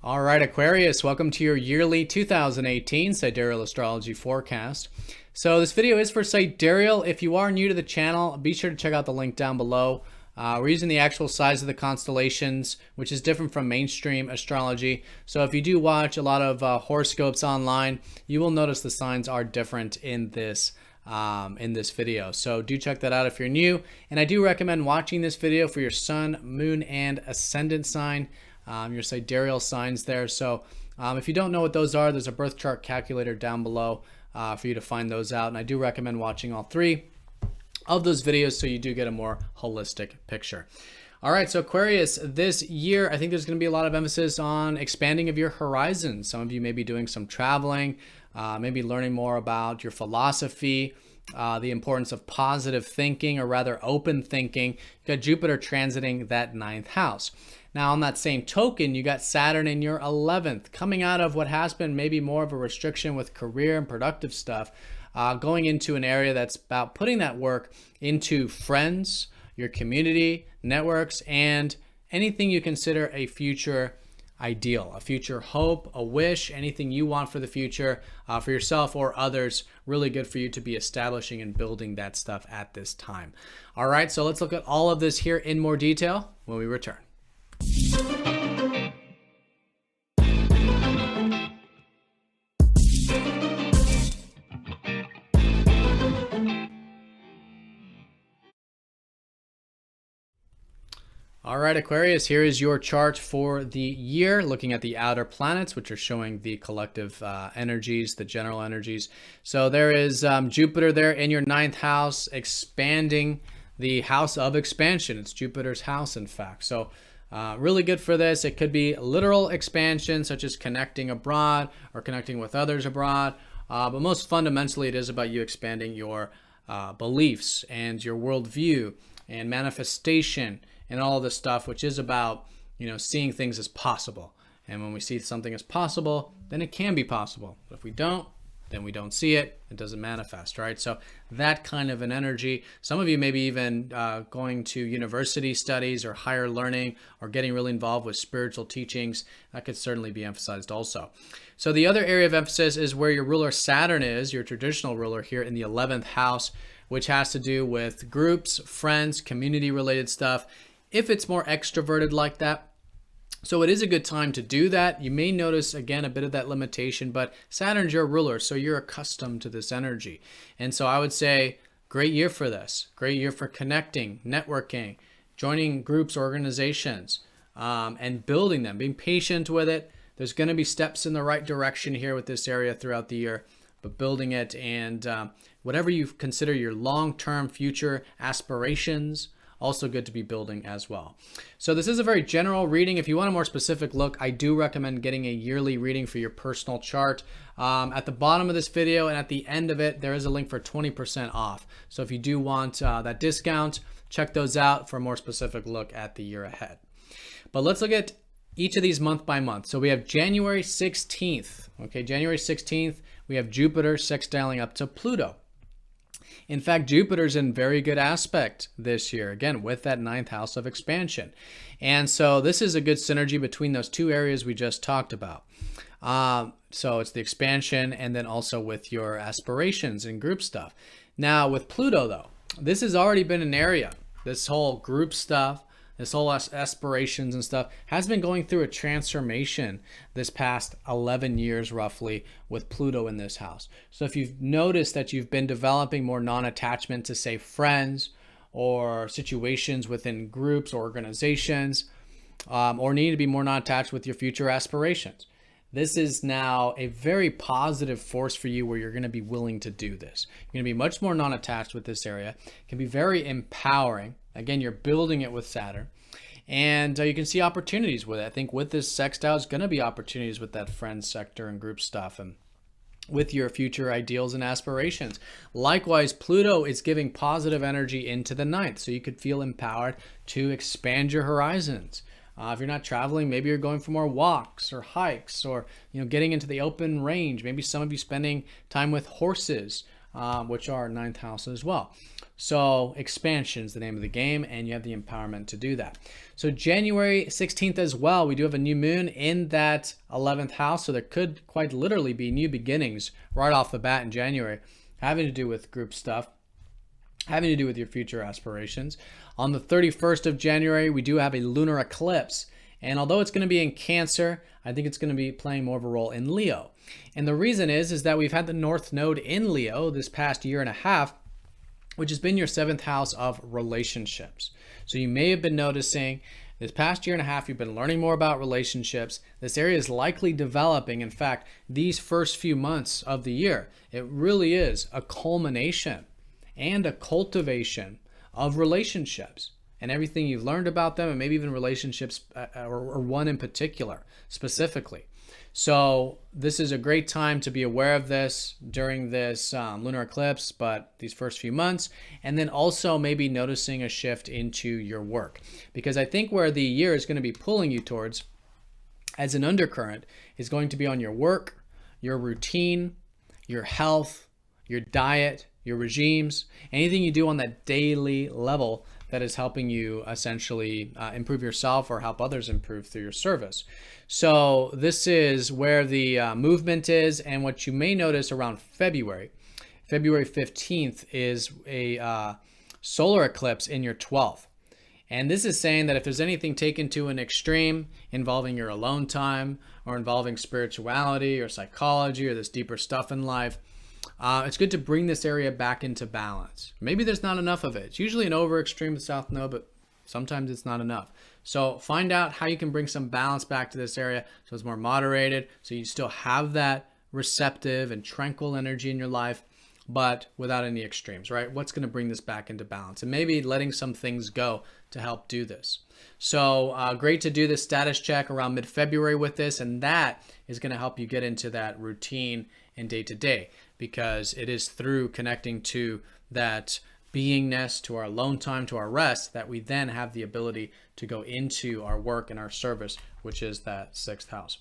All right, Aquarius, welcome to your yearly 2018 Sidereal Astrology forecast. So this video is for Sidereal. If you are new to the channel, be sure to check out the link down below. We're using the actual size of the constellations, which is different from mainstream astrology. So if you do watch a lot of horoscopes online, you will notice the signs are different in this video. So do check that out if you're new. And I do recommend watching this video for your sun, moon, and ascendant sign. Your sidereal signs there. So if you don't know what those are, there's a birth chart calculator down below for you to find those out. And I do recommend watching all three of those videos so you do get a more holistic picture. All right, so Aquarius, this year, I think there's going to be a lot of emphasis on expanding of your horizons. Some of you may be doing some traveling, maybe learning more about your philosophy, the importance of positive thinking, or rather open thinking. You got Jupiter transiting that 9th house. Now, on that same token, you got Saturn in your 11th, coming out of what has been maybe more of a restriction with career and productive stuff, going into an area that's about putting that work into friends, your community, networks, and anything you consider a future ideal, a future hope, a wish, anything you want for the future, for yourself or others. Really good for you to be establishing and building that stuff at this time. All right, so let's look at all of this here in more detail when we return. All right, Aquarius, here is your chart for the year, looking at the outer planets, which are showing the collective energies, the general energies. So there is Jupiter there in your 9th house, expanding the house of expansion. It's Jupiter's house, in fact. So really good for this. It could be literal expansion, such as connecting abroad or connecting with others abroad. But most fundamentally, it is about you expanding your beliefs and your worldview and manifestation and all of this stuff, which is about, seeing things as possible. And when we see something as possible, then it can be possible. But if we don't, then we don't see it. It doesn't manifest, right? So that kind of an energy. Some of you maybe even going to university studies or higher learning or getting really involved with spiritual teachings. That could certainly be emphasized also. So the other area of emphasis is where your ruler Saturn is, your traditional ruler here in the 11th house, which has to do with groups, friends, community-related stuff. If it's more extroverted like that, so it is a good time to do that. You may notice, again, a bit of that limitation, but Saturn's your ruler, so you're accustomed to this energy. And so I would say, great year for this. Great year for connecting, networking, joining groups, organizations, and building them, being patient with it. There's going to be steps in the right direction here with this area throughout the year, but building it and whatever you consider your long-term future aspirations, also good to be building as well. So this is a very general reading. If you want a more specific look, I do recommend getting a yearly reading for your personal chart. At the bottom of this video and at the end of it, there is a link for 20% off. So if you do want that discount, check those out for a more specific look at the year ahead. But let's look at each of these month by month. So we have January 16th. Okay, January 16th, we have Jupiter sextiling up to Pluto. In fact, Jupiter's in very good aspect this year, again, with that 9th house of expansion. And so this is a good synergy between those two areas we just talked about. So it's the expansion and then also with your aspirations and group stuff. Now with Pluto, though, this has already been an area. This whole group stuff, this whole aspirations and stuff has been going through a transformation this past 11 years roughly with Pluto in this house. So if you've noticed that you've been developing more non-attachment to, say, friends or situations within groups or organizations, or need to be more non-attached with your future aspirations, this is now a very positive force for you where you're going to be willing to do this. You're going to be much more non-attached with this area. It can be very empowering. Again, you're building it with Saturn. And you can see opportunities with it. I think with this sextile, it's going to be opportunities with that friends sector and group stuff and with your future ideals and aspirations. Likewise, Pluto is giving positive energy into the 9th. So you could feel empowered to expand your horizons. If you're not traveling, maybe you're going for more walks or hikes or getting into the open range. Maybe some of you spending time with horses, which are ninth house as well. So expansion is the name of the game, and you have the empowerment to do that. So January 16th as well, we do have a new moon in that 11th house. So there could quite literally be new beginnings right off the bat in January, having to do with group stuff, having to do with your future aspirations. On the 31st of January, we do have a lunar eclipse. And although it's going to be in Cancer, I think it's going to be playing more of a role in Leo. And the reason is that we've had the North Node in Leo this past year and a half, which has been your 7th house of relationships. So you may have been noticing this past year and a half, you've been learning more about relationships. This area is likely developing. In fact, these first few months of the year, it really is a culmination and a cultivation of relationships and everything you've learned about them, and maybe even relationships or one in particular specifically. So this is a great time to be aware of this during this lunar eclipse, but these first few months, and then also maybe noticing a shift into your work. Because I think where the year is going to be pulling you towards as an undercurrent is going to be on your work, your routine, your health, your diet, your regimes, anything you do on that daily level that is helping you essentially improve yourself or help others improve through your service. So this is where the movement is, and what you may notice around February 15th is a solar eclipse in your 12th. And this is saying that if there's anything taken to an extreme involving your alone time or involving spirituality or psychology or this deeper stuff in life, it's good to bring this area back into balance. Maybe there's not enough of it. It's usually an over extreme with South Node, but sometimes it's not enough. So find out how you can bring some balance back to this area so it's more moderated, so you still have that receptive and tranquil energy in your life, but without any extremes, right? What's going to bring this back into balance? And maybe letting some things go to help do this. So great to do this status check around mid-February with this, and that is going to help you get into that routine and day-to-day, because it is through connecting to that beingness, to our alone time, to our rest, that we then have the ability to go into our work and our service, which is that 6th house.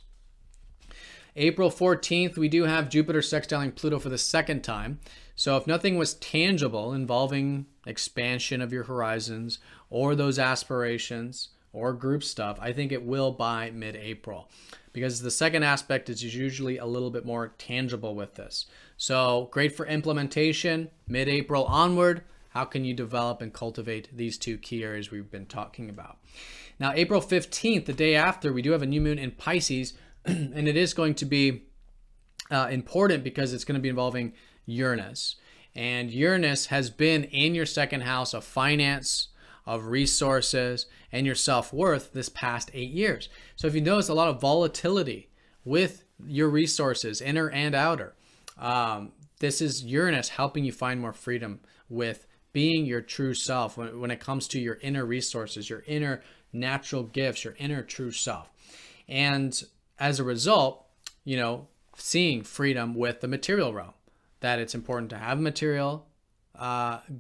April 14th, we do have Jupiter sextiling Pluto for the second time. So if nothing was tangible involving expansion of your horizons or those aspirations or group stuff, I think it will by mid-April, because the second aspect is usually a little bit more tangible with this. So great for implementation, mid-April onward. How can you develop and cultivate these two key areas we've been talking about? Now, April 15th, the day after, we do have a new moon in Pisces, and it is going to be important because it's going to be involving Uranus. And Uranus has been in your second house of finance, of resources, and your self-worth this past 8 years. So if you notice a lot of volatility with your resources, inner and outer, this is Uranus helping you find more freedom with being your true self when it comes to your inner resources, your inner natural gifts, your inner true self. And as a result, seeing freedom with the material realm, that it's important to have material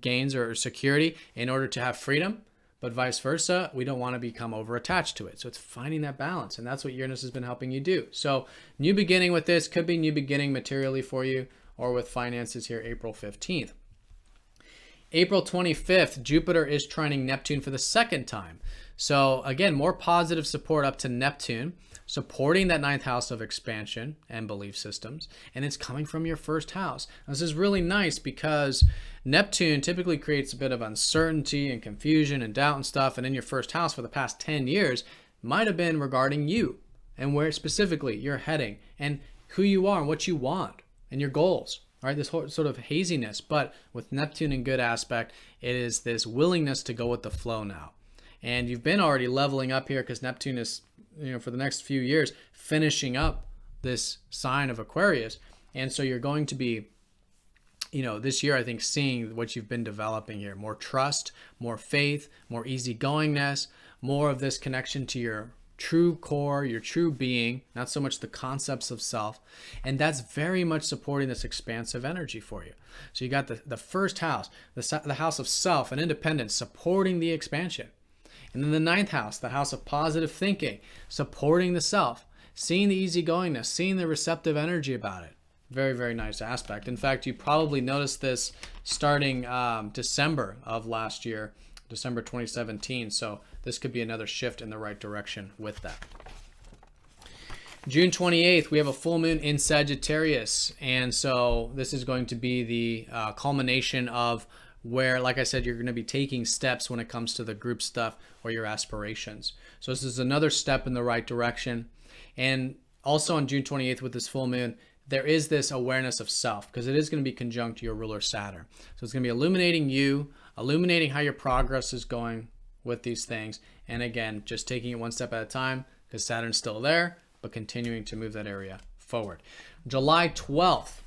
gains or security in order to have freedom, but vice versa, we don't want to become over attached to it. So it's finding that balance, and that's what Uranus has been helping you do. So new beginning with this could be new beginning materially for you, or with finances here, April 15th. April 25th, Jupiter is trining Neptune for the second time. So again, more positive support up to Neptune, supporting that 9th house of expansion and belief systems, and it's coming from your first house. Now, this is really nice because Neptune typically creates a bit of uncertainty and confusion and doubt and stuff, and in your first house for the past 10 years might have been regarding you and where specifically you're heading and who you are and what you want and your goals. Right, this whole sort of haziness, but with Neptune in good aspect, it is this willingness to go with the flow now. And you've been already leveling up here because Neptune is, for the next few years, finishing up this sign of Aquarius. And so you're going to be, this year, I think, seeing what you've been developing here. More trust, more faith, more easygoingness, more of this connection to your true core, your true being, not so much the concepts of self. And that's very much supporting this expansive energy for you. So you got the first house, the house of self and independence, supporting the expansion. And then the 9th house, the house of positive thinking, supporting the self, seeing the easygoingness, seeing the receptive energy about it. Very, very nice aspect. In fact, you probably noticed this starting December of last year, December 2017. So this could be another shift in the right direction with that. June 28th, we have a full moon in Sagittarius. And so this is going to be the culmination of where, like I said, you're going to be taking steps when it comes to the group stuff or your aspirations. So this is another step in the right direction. And also on June 28th with this full moon, there is this awareness of self, because it is going to be conjunct to your ruler Saturn. So it's going to be illuminating you, illuminating how your progress is going with these things. And again, just taking it one step at a time, because Saturn's still there, but continuing to move that area forward. July 12th,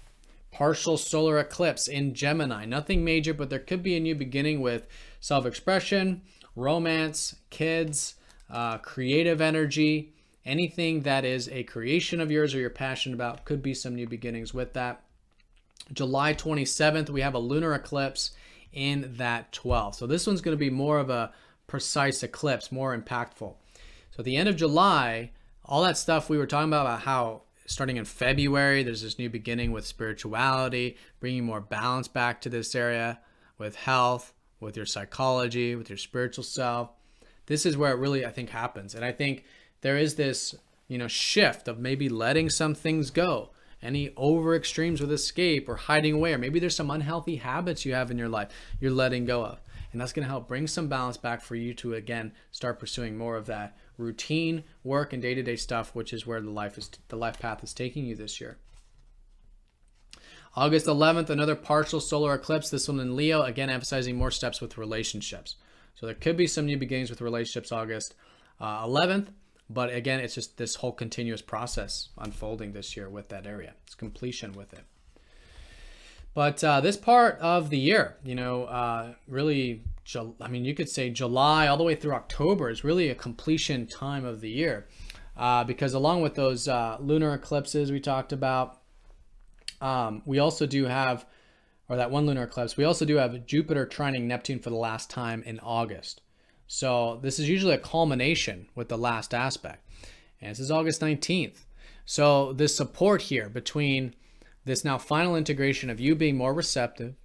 partial solar eclipse in Gemini. Nothing major, but there could be a new beginning with self-expression, romance, kids, creative energy. Anything that is a creation of yours or you're passionate about, could be some new beginnings with that. July 27th, we have a lunar eclipse in that 12th. So this one's going to be more of a precise eclipse, more impactful. So at the end of July, all that stuff we were talking about how starting in February, there's this new beginning with spirituality, bringing more balance back to this area with health, with your psychology, with your spiritual self. This is where it really, I think, happens. And I think there is this, shift of maybe letting some things go. Any over extremes with escape or hiding away, or maybe there's some unhealthy habits you have in your life you're letting go of. And that's going to help bring some balance back for you to, again, start pursuing more of that routine work and day-to-day stuff, which is where the life path is taking you this year. August 11th, another partial solar eclipse, this one in Leo, again emphasizing more steps with relationships. So there could be some new beginnings with relationships August 11th. But again, it's just this whole continuous process unfolding this year with that area. It's completion with it. But this part of the year, really, you could say July all the way through October is really a completion time of the year. Because along with those lunar eclipses we talked about, we also do have, or that one lunar eclipse, we also do have Jupiter trining Neptune for the last time in August. So this is usually a culmination with the last aspect. And this is August 19th. So this support here between this now final integration of you being more receptive,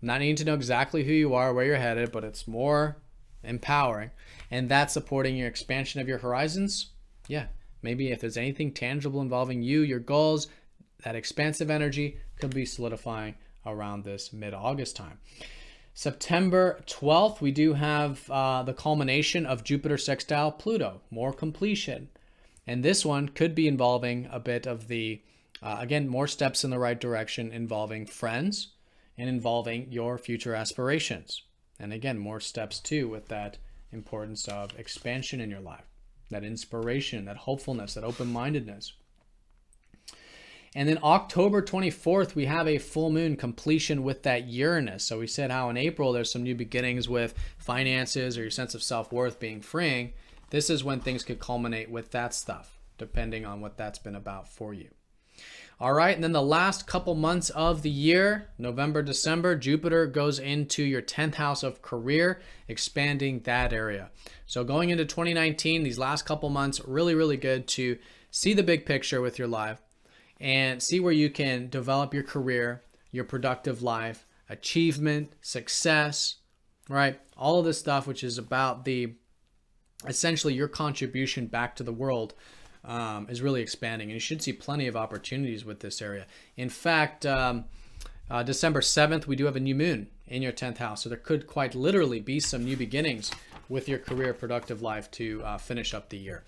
not needing to know exactly who you are, where you're headed, but it's more empowering. And that's supporting your expansion of your horizons. Yeah, maybe if there's anything tangible involving you, your goals, that expansive energy could be solidifying around this mid-August time. September 12th, we do have the culmination of Jupiter sextile Pluto, more completion. And this one could be involving a bit of the, again, more steps in the right direction involving friends and involving your future aspirations. And again, more steps too with that importance of expansion in your life, that inspiration, that hopefulness, that open-mindedness. And then October 24th, we have a full moon completion with that Uranus. So we said how in April, there's some new beginnings with finances or your sense of self-worth being freeing. This is when things could culminate with that stuff, depending on what that's been about for you. All right, and then the last couple months of the year, November, December, Jupiter goes into your 10th house of career, expanding that area. So going into 2019, these last couple months, really, really good to see the big picture with your life and see where you can develop your career, your productive life, achievement, success, right? All of this stuff, which is about essentially your contribution back to the world, is really expanding. And you should see plenty of opportunities with this area. In fact, December 7th, we do have a new moon in your 10th house. So there could quite literally be some new beginnings with your career productive life to finish up the year.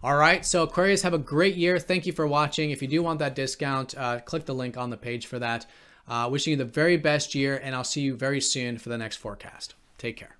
All right, so Aquarius, have a great year. Thank you for watching. If you do want that discount, click the link on the page for that. Wishing you the very best year, and I'll see you very soon for the next forecast. Take care.